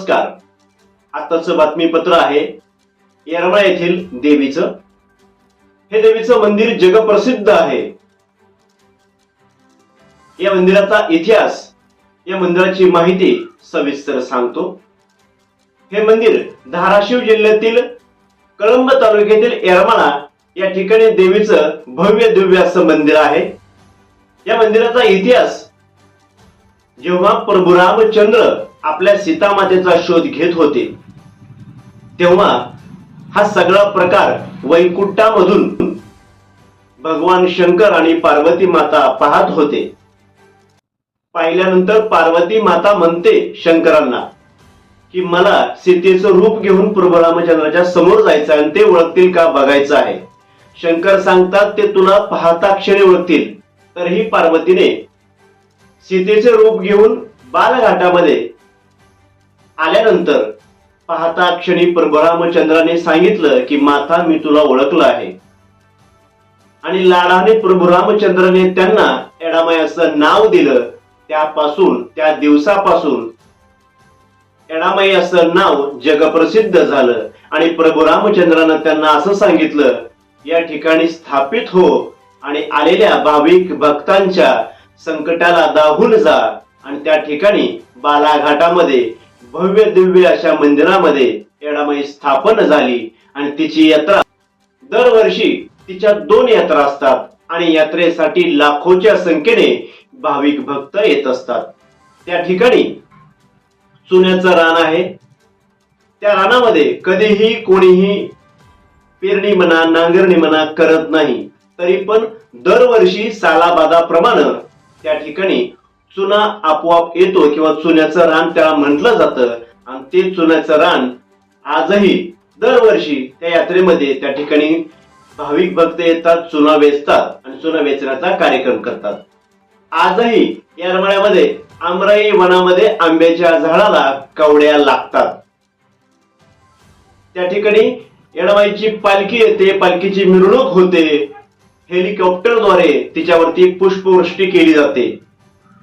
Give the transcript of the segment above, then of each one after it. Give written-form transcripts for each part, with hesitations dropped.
नमस्कार. आताचं बातमीपत्र आहे येरमाळा येथील देवीचं. हे देवीचं मंदिर जगप्रसिद्ध आहे. या मंदिराचा इतिहास, या मंदिराची माहिती सविस्तर सांगतो. हे मंदिर धाराशिव जिल्ह्यातील कळंब तालुक्यातील येरमाळा या ठिकाणी देवीचं भव्य दिव्य असं मंदिर आहे. या मंदिराचा इतिहास, जेव्हा प्रभू रामचंद्र आपल्या सीतामातेचा शोध घेत होते तेव्हा हा सगळा प्रकार वैकुंठामधून भगवान शंकर आणि पार्वती माता पाहत होते. पाहिल्यानंतर पार्वती माता म्हणते शंकरांना की मला सीतेचं रूप घेऊन प्रभू रामचंद्राच्या समोर जायचं आणि ते ओळखतील का बघायचं आहे. शंकर सांगतात ते तुला पाहता क्षणी ओळखतील. तरीही पार्वतीने सीतेचे रूप घेऊन बालघाटामध्ये आल्यानंतर पाहता क्षणी प्रभू रामचंद्राने सांगितलं की माता मी तुला ओळखलं आहे. आणि लाडाने प्रभू रामचंद्राने त्यांना एडामाई असं नाव दिलं. त्यापासून, त्या दिवसापासून एडामाई असं नाव जगप्रसिद्ध झालं. आणि प्रभू रामचंद्रानं त्यांना असं सांगितलं या ठिकाणी स्थापित हो आणि आलेल्या भाविक भक्तांच्या संकटाला दाहून जा. आणि त्या ठिकाणी बालाघाटामध्ये भव्य दिव्य अशा मंदिरामध्ये येडामाई स्थापन झाली. आणि तिची यात्रा दरवर्षी, तिच्या 2 यात्रा असतात आणि यात्रेसाठी लाखोच्या संख्येने भाविक भक्त येत असतात. त्या ठिकाणी चुन्याचं रान आहे. त्या रानामध्ये कधीही कोणीही पेरणी म्हणा, नांगरणी म्हणा करत नाही. तरी पण दरवर्षी सालाबादाप्रमाणे त्या ठिकाणी चुना आपोआप येतो किंवा चुन्याचं रान त्याला म्हटलं जातं. आणि ते चुन्याचं रान आजही दरवर्षी त्या यात्रेमध्ये त्या ठिकाणी भाविक भक्त येतात, चुना वेचतात आणि चुना वेचण्याचा कार्यक्रम करतात. आजही येरमाळ्यामध्ये आमराई वनामध्ये आंब्याच्या झाडाला कवड्या लागतात. त्या ठिकाणी येडामाईची पालखी येते, पालखीची मिरवणूक होते. हेलिकॉप्टरद्वारे तिच्यावरती पुष्पवृष्टी केली जाते.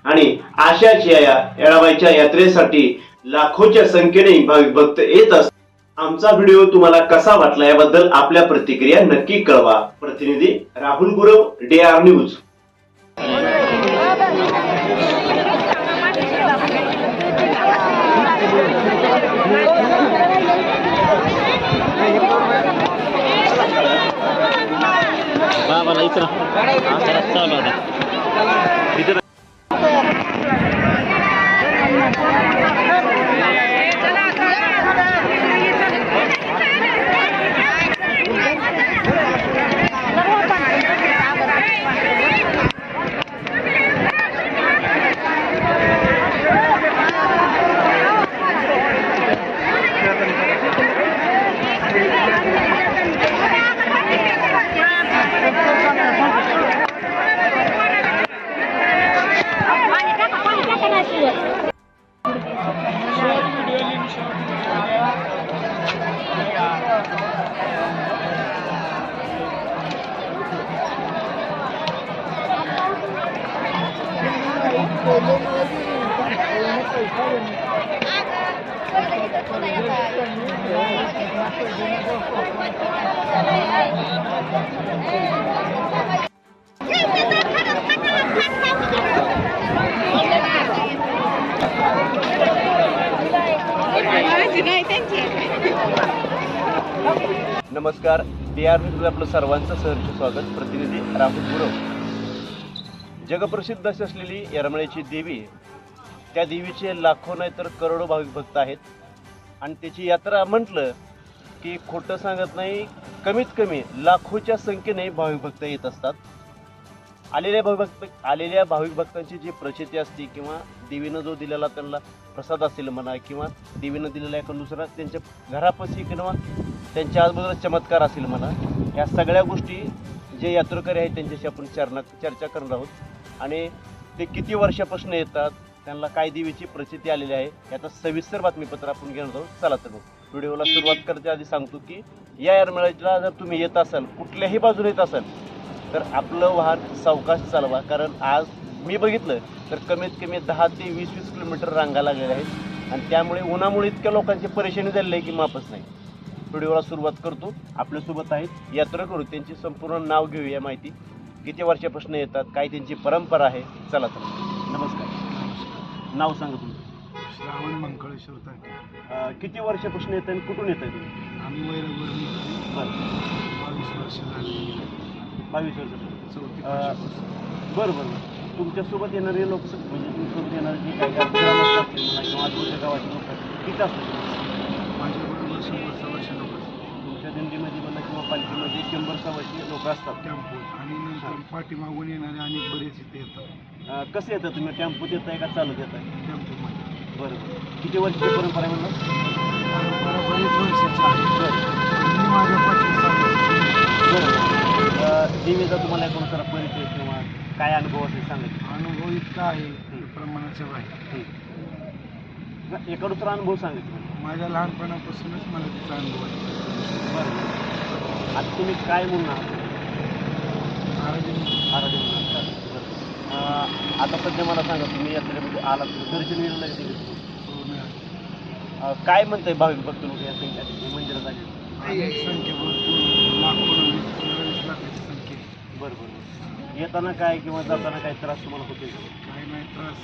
आणि अशाच या येडामाईच्या यात्रेसाठी लाखोच्या संख्येने भाविक भक्त येत असतात. आमचा व्हिडिओ तुम्हाला कसा वाटला याबद्दल आपल्या प्रतिक्रिया नक्की कळवा. प्रतिनिधी राहुल गुरव, DR न्यूज. बाबाला इथं चालू आता इथं नमस्कार. DR न्यूज आपलं सर्वांचं सहर्ष स्वागत. प्रतिनिधी राहुल गुरव. जगप्रसिद्ध अशी असलेली येरमाळ्याची देवी, त्या देवीचे लाखो नाही तर करोडो भाविक भक्त आहेत. आणि त्याची यात्रा म्हटलं की खोटं सांगत नाही, कमीत कमी लाखोच्या संख्येने भाविक भक्त येत असतात. आलेल्या भाविक भक्तांची जी प्रचिती असते किंवा देवीनं जो दिलेला त्यांना प्रसाद असेल म्हणा, किंवा देवीनं दिलेला एका दुसरा त्यांच्या घरापाशी किंवा त्यांच्या आजूबाजूला चमत्कार असेल म्हणा, या सगळ्या गोष्टी जे यात्रेकरी आहेत त्यांच्याशी आपण चर्चा करणार आहोत. आणि ते किती वर्षापासून येतात, त्यांना काय देवीची प्रचिती आलेली आहे याचा सविस्तर बातमीपत्र आपण घेणार आहोत. चला तर मग व्हिडिओला सुरुवात करण्याच्या आधी सांगतो की या येरमाळ्याला जर तुम्ही येत असाल, कुठल्याही बाजूने येत असाल, तर आपलं वाहन सावकाश चालवा. कारण आज मी बघितलं तर कमीत कमी 10 ते 20 किलोमीटर रांगा लागलेल्या आहेत आणि त्यामुळे उन्हामुळे इतक्या लोकांची परेशानी झालेली आहे की मापच नाही. व्हिडिओला सुरुवात करतो. आपल्यासोबत आहेत यात्रेकरू, त्यांची संपूर्ण नाव घेऊया माहिती, किती वर्षापासून येतात, काय त्यांची परंपरा आहे. चला तर. नमस्कार. नाव सांगा तुमचं. श्रावण मंकळेश्वर ताटे. किती वर्षापासून येत आणि कुठून येत आहे तुम्ही? आम्ही वैरगवरून बरं. 22 वर्ष झाली. 22 वर्षापासून. 34 बरं बरं. तुमच्यासोबत येणारे लोक म्हणजे तुमच्यासोबत येणारे जे काही ग्रामस्थ असतील म्हणा किंवा आजूबाजूच्या गावाचे लोक असतील, किती असतात? माझ्याबरोबर 100-125 लोक असतात. तुमच्या दिंडीमध्ये म्हणा किंवा पालखीमध्ये 100-125 लोक असतात. टेम्पो आणि नंतर पाठीमागून येणारे अनेक बरेच इथे येतात. कसं येतं तुम्ही? टेम्पोत येताय का चालत येताय? टेम्पोमध्ये. बरं. किती वर्षाची परंपरा आहे म्हणलं? परंपरा बरेच वर्षाची आहे. बरं. मी माझ्या 25 सालापासून. बरं. देवीचा तुम्हाला कोणता परिचय किंवा काय अनुभव असेल सांगायचं? अनुभव इतका आहे प्रमाणाच्या बाहेर. एका दुसरा अनुभव सांगायचं. माझ्या लहानपणापासूनच मला तिचा अनुभव आहे. बरं. आता तुम्ही काय म्हणून आहात? आराधन म्हणून आहात. बरं. आता सध्या मला सांगा, तुम्ही यात्रेमध्ये आलात, दर्शन मिळालं आहे देवीचं? काय म्हणताय भाविक भक्त लोक या संख्या मंदिरात आले? अनेक संख्या भरपूर, लाखो 20 लाखाची संख्या. बरं बरं. येताना काय किंवा जाताना काय त्रास तुम्हाला होते? काही नाही त्रास.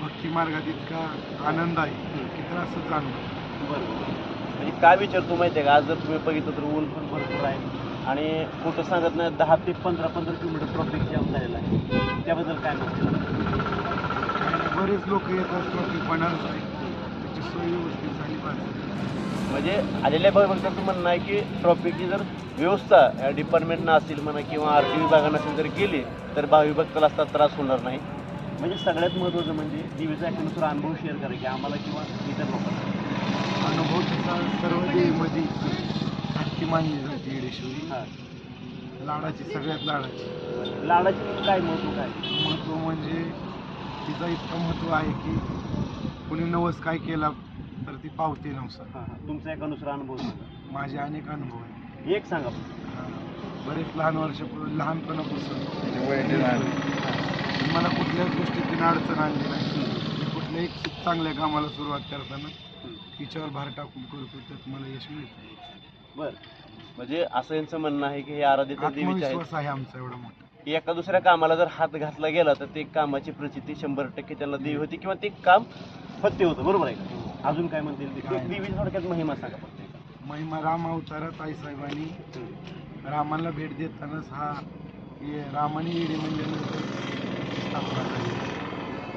भक्ती मार्गात इतका आनंद आहे की त्रासच जाणवतो. बरं. म्हणजे काय विचारतो माहिती आहे का, आज जर तुम्ही बघितलं तर ऊन पण भरपूर आहे आणि कुठं सांगत नाही 10 ते 15 किलोमीटर ट्रॉफिक जाम झालेला आहे. त्याबद्दल काय म्हणतो? बरेच लोक येतात, ट्रॉफिक बनारस आहे, त्याची सोय व्यवस्थित झाली पाहिजे. म्हणजे आलेल्या भाविकांचं म्हणणं आहे की ट्रॉफिकची जर व्यवस्था डिपार्टमेंटनं असेल म्हणा किंवा आरटी विभागानं असेल जर केली तर भाविक भक्ताला असता त्रास होणार नाही. म्हणजे सगळ्यात महत्त्वाचं म्हणजे देवीचा एखादा अनुभव शेअर करा की आम्हाला किंवा इतर लोकांना. अनुभव त्याचा सर्व देवीमध्ये भक्ती मानली जाते. येडेश्वरी हां. लाडाची, सगळ्यात लाडाची. लाडाची काय महत्त्व काय? महत्त्व म्हणजे तिचं इतकं महत्त्व आहे की कोणी नवस काय केला तर ती पावते नवसा. हां हां. तुमचा एका दुसरा अनुभव सांगा. माझे अनेक अनुभव आहेत. एक सांगा. बरेच लहानपणापासून मला कुठल्याच गोष्टीत अडचण आणली नाही. मी कुठल्याही चांगल्या कामाला सुरुवात करताना तिच्यावर भार टाकून करतो, त्यात मला यश मिळतं. बरं. म्हणजे असं यांचं म्हणणं आहे की हे आराध्य देवीचे आत्मविश्वास आहे आमचा एवढा मोठा की एका दुसऱ्या कामाला जर हात घातला गेला तर ते कामाची प्रचिती 100% त्यांना देवी होती किंवा ते काम फत्ते होतं. बरोबर आहे का? अजून काय म्हणतील ते? देवीची थोडक्यात महिमा सांगा फक्त. महिमा राम अवतारात आईसाहेबांनी रामाला भेट देतानाच हा रामाने येडे मंदिराची स्थापना झाली.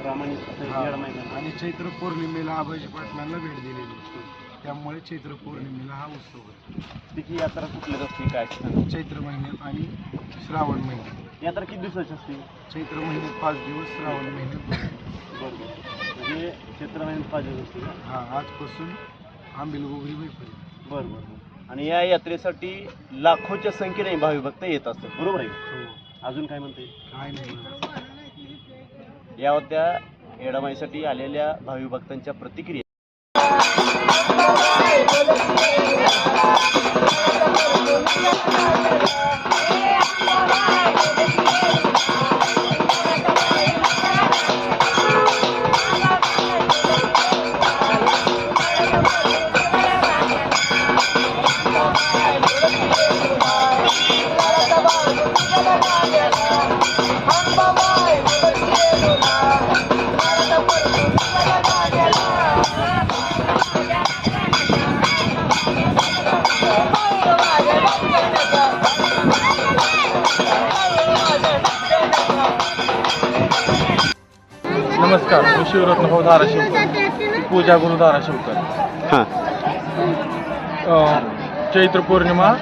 रामाने आणि चैत्र पौर्णिमेला आबाजी पाटलांना भेट दिलेली, त्यामुळे चैत्र पौर्णिमेला हा उत्सव होतो. तिची यात्रा कुठल्याच असते काय सांगा? चैत्र महिन्यात आणि श्रावण महिन्यात. यात्रा किती दिवसाची असते? चैत्र महिन्यात 5 दिवस, श्रावण महिन्यात 2 दिवस. बरोबर. म्हणजे चैत्र महिन्यात 5 दिवस असते का? हा, आजपासून आंबेलगोगरी होईपर्यंत. बरं बरं. आणि या यात्रेसाठी लाखोच्या संख्येने भाविक भक्त येत असतात. बरोबर आहे का? हो. अजून काय म्हणते? काय नाही. या होत्या येडामाईसाठी आलेल्या भाविक भक्तांच्या प्रतिक्रिया. नमस्कार, मी शिवरत्नभाऊ धाराशिवकर, पूजा गुरु धाराशिवकर. हां. चैत्र पौर्णिमा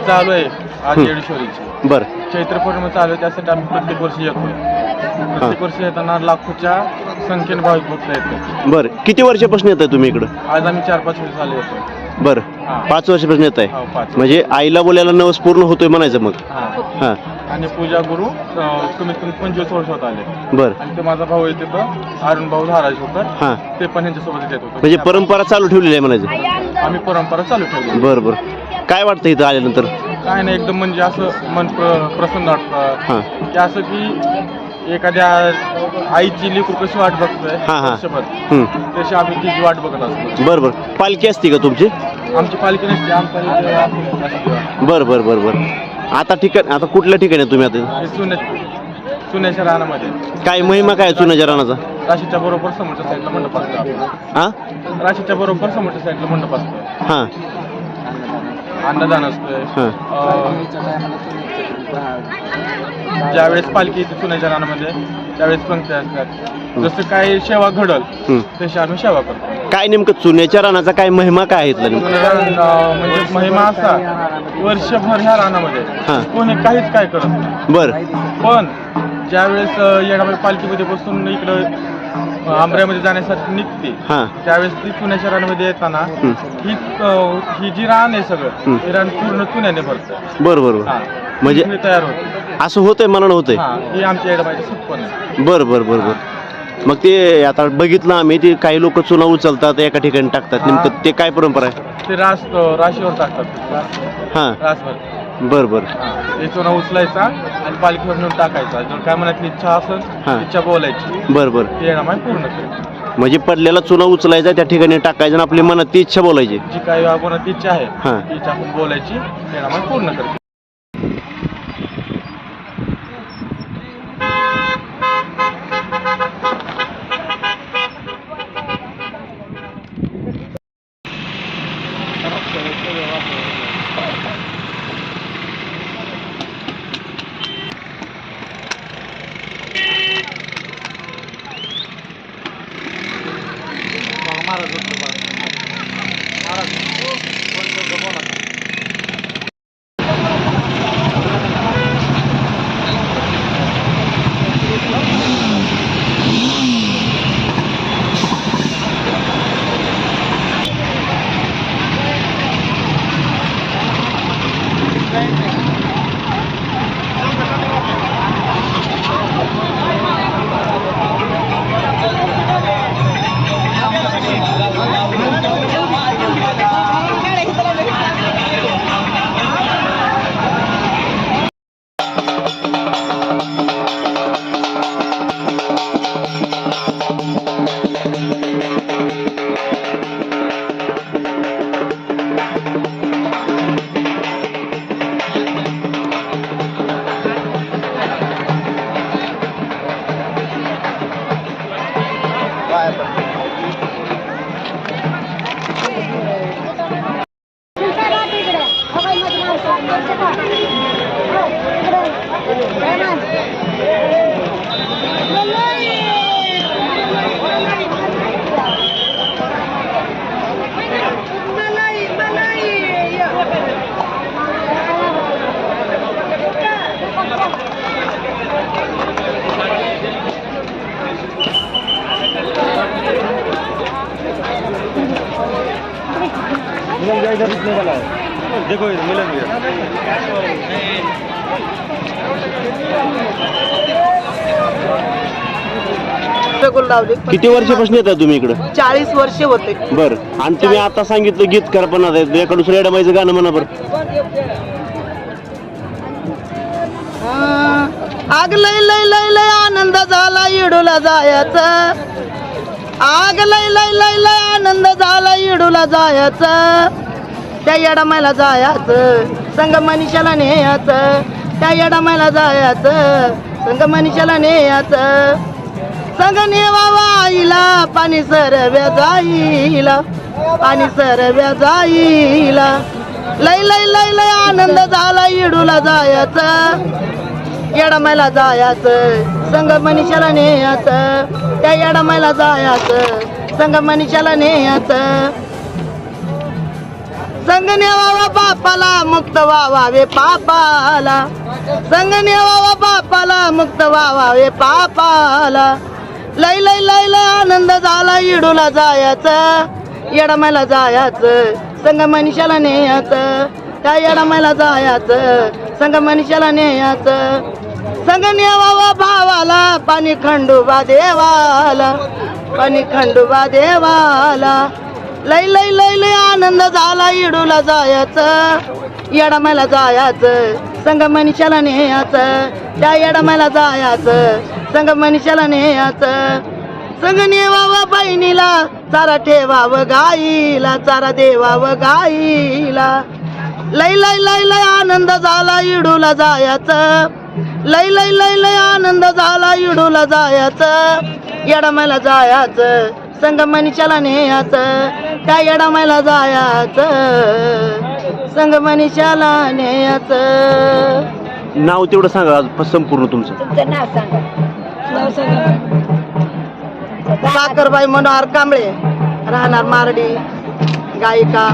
चालू आहे आज येडेश्वरीची. बरं. चैत्र पौर्णिमा चालू आहे, त्यासाठी आम्ही प्रत्येक वर्षी येतो. प्रत्येक वर्षी येताना लाखोच्या संख्येने भाविक भक्त येतात. बरं. किती वर्षापासून येत आहे तुम्ही इकडं? आज आम्ही 4-5 वर्ष झाले येतो. बरं. 5 वर्षापासून येत आहे. हो, 5. म्हणजे आईला बोलायला नवस पूर्ण होतोय म्हणायचं मग. हां. आणि पूजा गुरु कमीत कमी 25 वर्ष होत आले. बरं. आणि ते माझा भाऊ येते तो अरुण भाऊ धाराशिवकर, हां. ते पण यांच्यासोबत येत होतो. म्हणजे परंपरा चालू ठेवलेली आहे म्हणायचं. आम्ही परंपरा चालू ठेवली. बरं बरं. काय वाटतं इथं आल्यानंतर? काय नाही, एकदम म्हणजे असं मन प्रसन्न वाटतं हां. की असं की एखाद्या आईची लेकरू कशी वाट बघतोय हा, हा. वर्षभर, हं. तशी आम्ही तिची वाट बघत असतो. बरं बरं. पालखी असते का तुमची? आमची पालखी नसते, आमचा हे बरं बरं बरं बरं. आता कुठल्या ठिकाणी आहे तुम्ही आता? सुनेच्या रानामध्ये काय महिमा काय आहे चुन्याच्या रानाचा? राशीच्या बरोबर समोरच्या साईडला मंडप असतो आपला. हा राशीच्या बरोबर समोरच्या साईडला मंडप असतो, हा अन्नदान असतोय. हा. ज्यावेळेस पालखी येते सुनेच्या रानामध्ये त्यावेळेस पंक्ती असतात. जसं काय सेवा घडल हं. तशी आम्ही सेवा करतो. काय नेमकं चुन्याच्या रानाचा काय महिमा काय आहे इथला नेमका? म्हणजे महिमा असा, वर्षभर ह्या रानामध्ये हा. कोणी काहीच काय करत नाही. बरं पण ज्यावेळेस येणाऱ्या पालखीमध्ये बसून इकडं आंबऱ्यामध्ये जाण्यासाठी निघते, हा. त्यावेळेस ती चुन्याच्या रानामध्ये येताना हं. ही जी रान आहे सगळं, हं. हे रान पूर्ण चुन्याने भरतं. बरं बरं हा. बरं. म्हणजे ही तयार होते. असं होतंय मनानं होतंय? हा, ही आमच्या येडबाईची सत्पण आहे. बरं बरं बरं बरं. मग ते आता बघितलं आम्ही, ते काही लोक चुना उचलतात एका ठिकाणी टाकतात, हा. नेमकं ते काय परंपरा आहे? ते राशीवर टाकतात. हां. रासभर बरं बरं. ते चुना उचलायचा आणि पालखीवर नेऊन टाकायचा. जर काय मनातली इच्छा असेल, हा. इच्छा बोलायची, बरं बरं. ते येणं पूर्ण करायची. म्हणजे पडलेला चुना उचलायचा, त्या ठिकाणी टाकायचा आणि आपली मनात ती इच्छा बोलायची. जी काही कोणाची इच्छा आहे हा. ती इच्छा आपण बोलायची, ते येणं पूर्ण करायची. देखो मिलन किती वर्षापासून येतात तुम्ही इकडं? 40 वर्ष होते. बरं. आणि तुम्ही आता सांगितलं गीतकार पण आता एका दुसऱ्या येडमाईचं गाणं म्हणा बरं. आग लय लय लय लय आनंद झाला इडूला जायचा. आग लय लय लय लय आनंद झाला इडूला जायचा. त्या येडामायला जायचं संग मनीषाला नेयाचं. त्या येडामायला जायचं संग मनीषाला नेयाचं. संग नेवावा आईला पाणी सरव्या जाईला. पाणी सरव्या जाईला. लय लय लय लय आनंद झाला इडूला जायचं. येडामायला जायचं संग मनीषाला नेयाचं. त्या येडामायला जायचं संग मनीषाला नेयाचं. संग नेवावा बापाला मुक्त व्हावे पापाला. संग नेवावा बापाला मुक्त व्हावे पापाला. लय लय लय लय आनंद झाला इडूला जायचं. येडामायला जायचं संग मनीषाला नेयाचं. त्या येडामायला जायचं संग मनीषाला नेयाचं. संग नेवावा भावाला पाणी खंडोबा देवाला. पाणी खंडोबा देवाला. लय लय लय लय आनंद झाला इडूला जायचं. येडामायला जायचं संग मनीषाला नेयाचं. त्या येडामायला जायचं संग मनीषाला न्यायचं, संग नेवावं बहिणीला, चारा ठेवावं गाईला, चारा देवावं गाईला. लय लय लय लय आनंद झाला इडूला जायचं, लय लय लय लय आनंद झाला इडूला जायचं. येडामायला जायचं, संग मनीषाला न्यायचं, त्या येडामायला जायचं, संग मनीषाला न्यायचं. नाव तेवढं सांगा संपूर्ण तुमचं. तुमचं नाव सांगा. नाव सांगा. साखरबाई मनोहर कांबळे, राहणार मारडी, गायिका.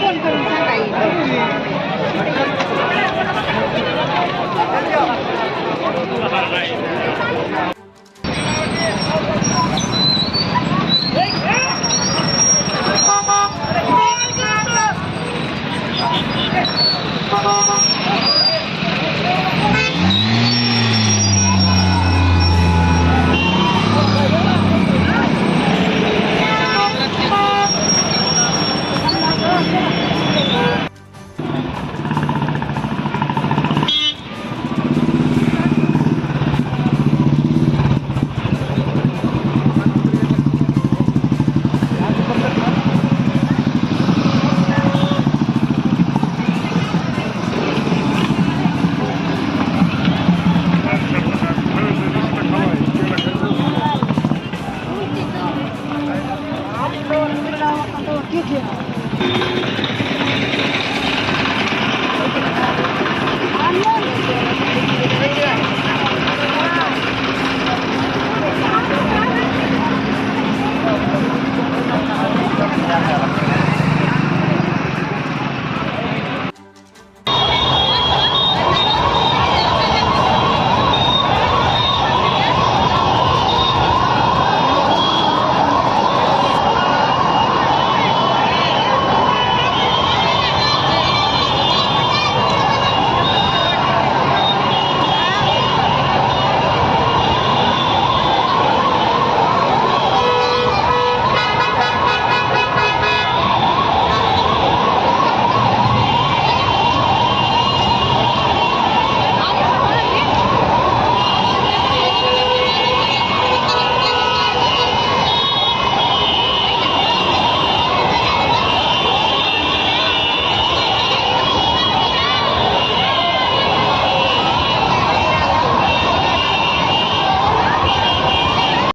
फोन करून सांगा.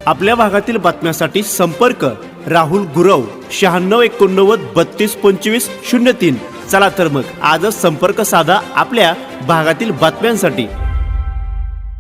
आपल्या भागातील बातम्यांसाठी संपर्क राहुल गुरव 9689322503. चला तर मग आजच संपर्क साधा आपल्या भागातील बातम्यांसाठी.